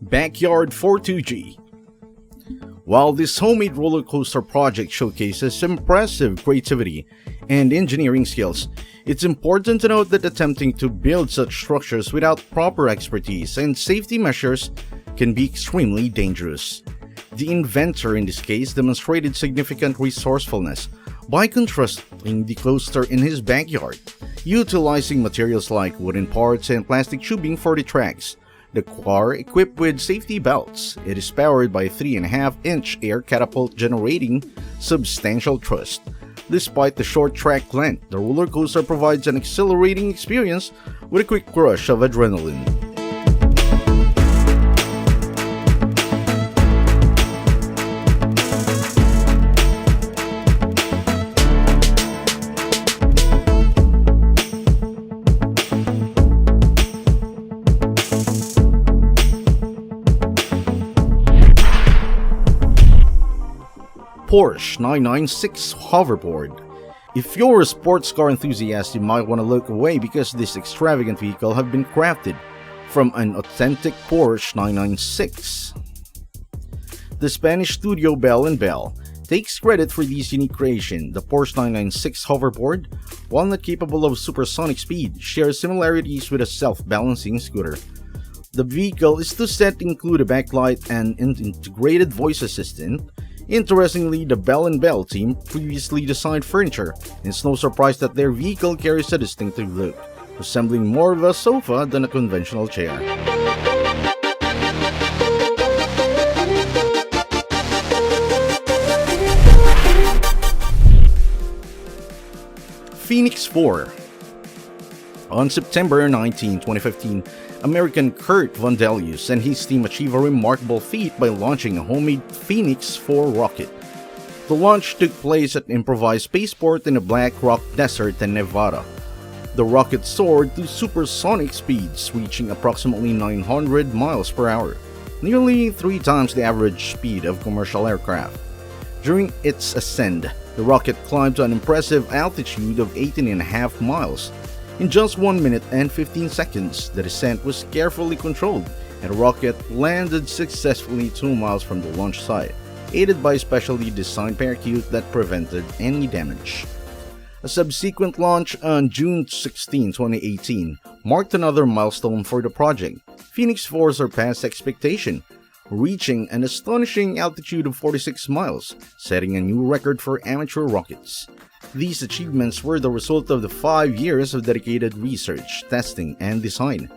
Backyard for 2G. While this homemade roller coaster project showcases impressive creativity and engineering skills, it's important to note that attempting to build such structures without proper expertise and safety measures can be extremely dangerous. The inventor in this case demonstrated significant resourcefulness by constructing the coaster in his backyard, utilizing materials like wooden parts and plastic tubing for the tracks. The car, equipped with safety belts, it is powered by a 3.5-inch air catapult generating substantial thrust. Despite the short track length, the roller coaster provides an exhilarating experience with a quick rush of adrenaline. Porsche 996 Hoverboard. If you're a sports car enthusiast, you might want to look away because this extravagant vehicle has been crafted from an authentic Porsche 996. The Spanish studio Bell & Bell takes credit for this unique creation. The Porsche 996 Hoverboard, while not capable of supersonic speed, shares similarities with a self-balancing scooter. The vehicle is set to include a backlight and an integrated voice assistant. Interestingly, the Bell & Bell team previously designed furniture, and it's no surprise that their vehicle carries a distinctive look, resembling more of a sofa than a conventional chair. Phoenix 4. On September 19, 2015, American Kurt Vondellius and his team achieved a remarkable feat by launching a homemade Phoenix 4 rocket. The launch took place at an improvised spaceport in the Black Rock Desert in Nevada. The rocket soared to supersonic speeds, reaching approximately 900 miles per hour, nearly 3 times the average speed of commercial aircraft. During its ascent, the rocket climbed to an impressive altitude of 18.5 miles. In just 1 minute and 15 seconds, the descent was carefully controlled and the rocket landed successfully 2 miles from the launch site, aided by a specially designed parachute that prevented any damage. A subsequent launch on June 16, 2018 marked another milestone for the project. Phoenix 4 surpassed expectation, reaching an astonishing altitude of 46 miles, setting a new record for amateur rockets. These achievements were the result of the 5 years of dedicated research, testing, and design,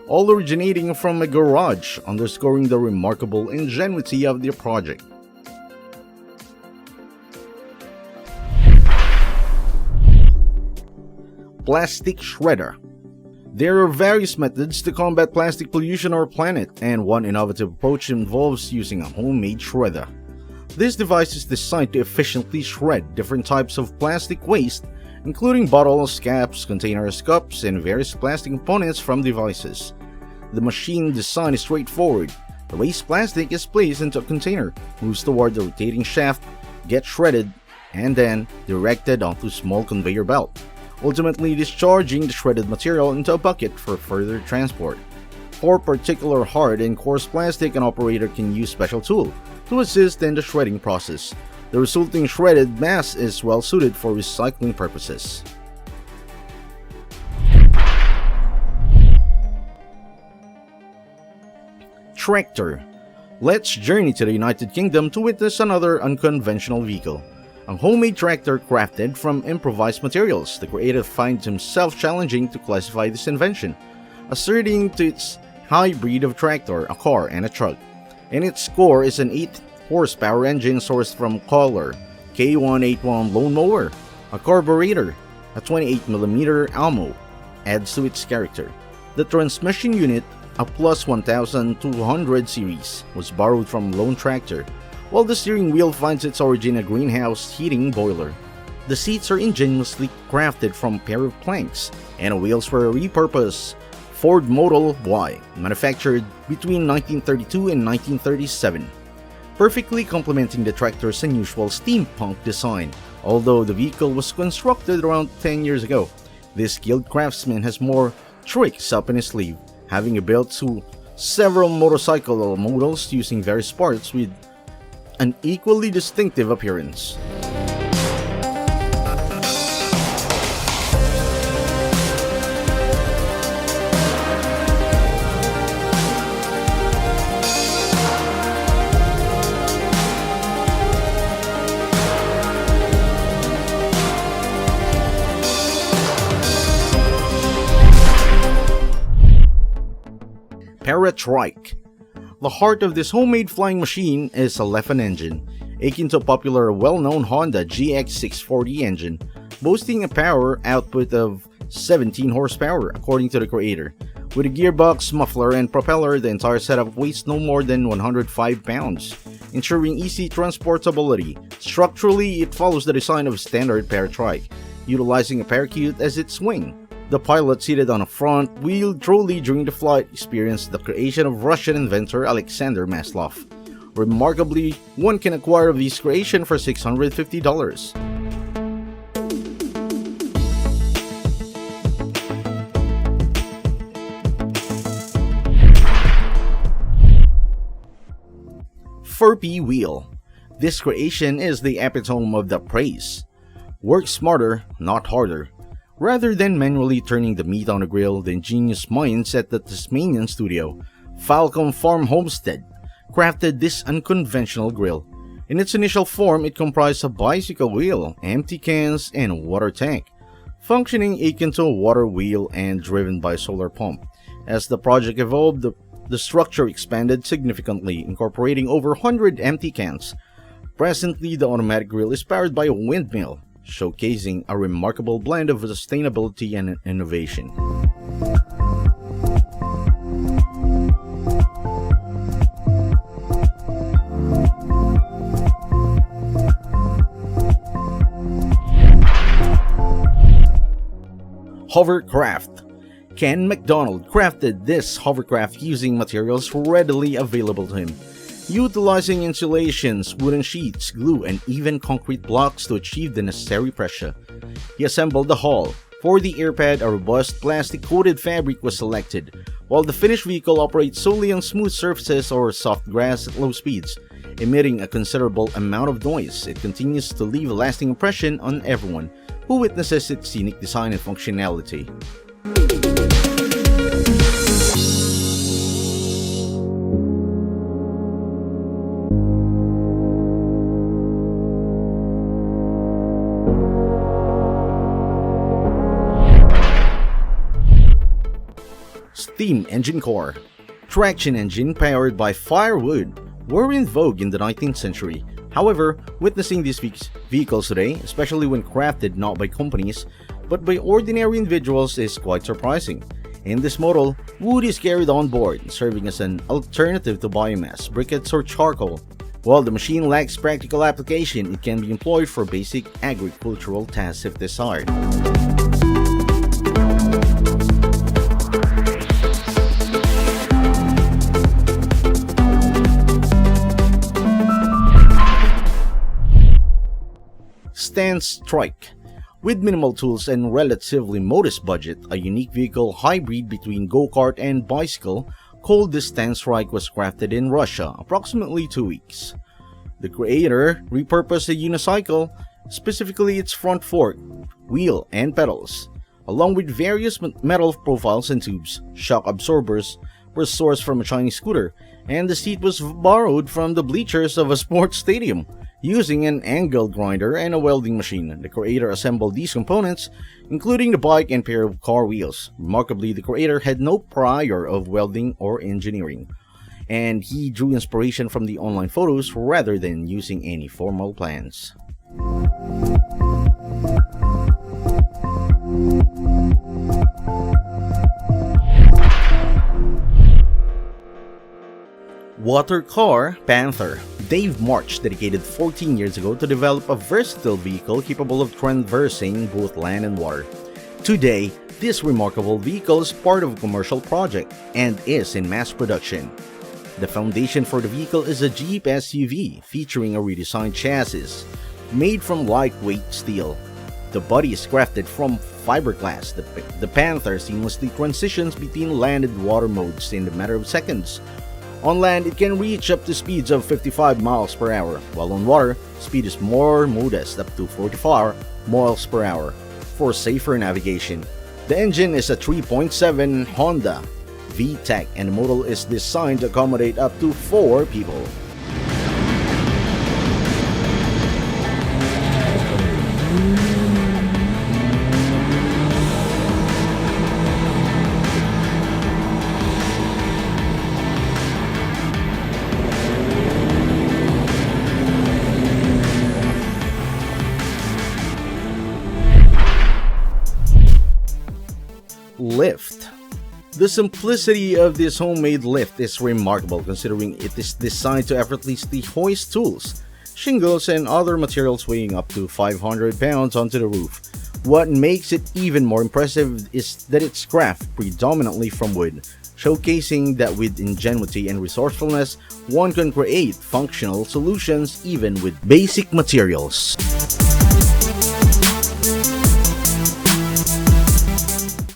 all originating from a garage, underscoring the remarkable ingenuity of the project. Plastic Shredder. There are various methods to combat plastic pollution on our planet, and one innovative approach involves using a homemade shredder. This device is designed to efficiently shred different types of plastic waste, including bottles, caps, containers, cups, and various plastic components from devices. The machine design is straightforward. The waste plastic is placed into a container, moves toward the rotating shaft, gets shredded, and then directed onto a small conveyor belt, ultimately discharging the shredded material into a bucket for further transport. For particular hard and coarse plastic, an operator can use special tool to assist in the shredding process. The resulting shredded mass is well suited for recycling purposes. Tractor. Let's journey to the United Kingdom to witness another unconventional vehicle. A homemade tractor crafted from improvised materials. The creator finds himself challenging to classify this invention, asserting to its hybrid of tractor, a car, and a truck. In its core is an 8-horsepower engine sourced from Kohler K181 lawnmower. A carburetor, a 28mm ammo, adds to its character. The transmission unit, a Plus 1200 series, was borrowed from Lone Tractor, while the steering wheel finds its origin in a greenhouse heating boiler. The seats are ingeniously crafted from a pair of planks, and the wheels were repurposed Ford Model Y, manufactured between 1932 and 1937, perfectly complementing the tractor's unusual steampunk design. Although the vehicle was constructed around 10 years ago, this skilled craftsman has more tricks up in his sleeve, having a belt to several motorcycle models using various parts with an equally distinctive appearance. Paratrike. The heart of this homemade flying machine is a left-hand engine, akin to a popular well-known Honda GX640 engine, boasting a power output of 17 horsepower according to the creator. With a gearbox, muffler, and propeller, the entire setup weighs no more than 105 pounds, ensuring easy transportability. Structurally, it follows the design of standard Paratrike, utilizing a parakeet as its wing. The pilot, seated on a front-wheeled trolley during the flight, experienced the creation of Russian inventor Alexander Maslov. Remarkably, one can acquire this creation for $650. Furphy wheel. This creation is the epitome of the praise. Work smarter, not harder. Rather than manually turning the meat on the grill, the ingenious minds at the Tasmanian studio, Falcon Farm Homestead, crafted this unconventional grill. In its initial form, it comprised a bicycle wheel, empty cans, and a water tank, functioning akin to a water wheel and driven by a solar pump. As the project evolved, the structure expanded significantly, incorporating over 100 empty cans. Presently, the automatic grill is powered by a windmill, showcasing a remarkable blend of sustainability and innovation. Hovercraft. Ken McDonald crafted this hovercraft using materials readily available to him, utilizing insulations, wooden sheets, glue, and even concrete blocks to achieve the necessary pressure. He assembled the hull. For the air pad, a robust plastic-coated fabric was selected, while the finished vehicle operates solely on smooth surfaces or soft grass at low speeds. Emitting a considerable amount of noise, it continues to leave a lasting impression on everyone who witnesses its scenic design and functionality. Steam engine core. Traction engine powered by firewood were in vogue in the 19th century. However, witnessing these vehicles today, especially when crafted not by companies but by ordinary individuals, is quite surprising. In this model, wood is carried on board, serving as an alternative to biomass, briquettes, or charcoal. While the machine lacks practical application, it can be employed for basic agricultural tasks if desired. Trike. With minimal tools and relatively modest budget, a unique vehicle hybrid between go-kart and bicycle called the Trike was crafted in Russia approximately 2 weeks. The creator repurposed a unicycle, specifically its front fork, wheel, and pedals, along with various metal profiles and tubes. Shock absorbers were sourced from a Chinese scooter, and the seat was borrowed from the bleachers of a sports stadium. Using an angle grinder and a welding machine, the creator assembled these components, including the bike and pair of car wheels. Remarkably, the creator had no prior of welding or engineering, and he drew inspiration from the online photos rather than using any formal plans. WaterCar Panther. Dave March dedicated 14 years ago to develop a versatile vehicle capable of traversing both land and water. Today, this remarkable vehicle is part of a commercial project and is in mass production. The foundation for the vehicle is a Jeep SUV featuring a redesigned chassis made from lightweight steel. The body is crafted from fiberglass. The Panther seamlessly transitions between land and water modes in a matter of seconds. On land, it can reach up to speeds of 55 miles per hour, while on water, speed is more modest, up to 44 miles per hour, for safer navigation. The engine is a 3.7 Honda VTEC, and the model is designed to accommodate up to 4 people. Lift. The simplicity of this homemade lift is remarkable, considering it is designed to effortlessly hoist tools, shingles, and other materials weighing up to 500 pounds onto the roof. What makes it even more impressive is that it's crafted predominantly from wood, showcasing that with ingenuity and resourcefulness, one can create functional solutions even with basic materials.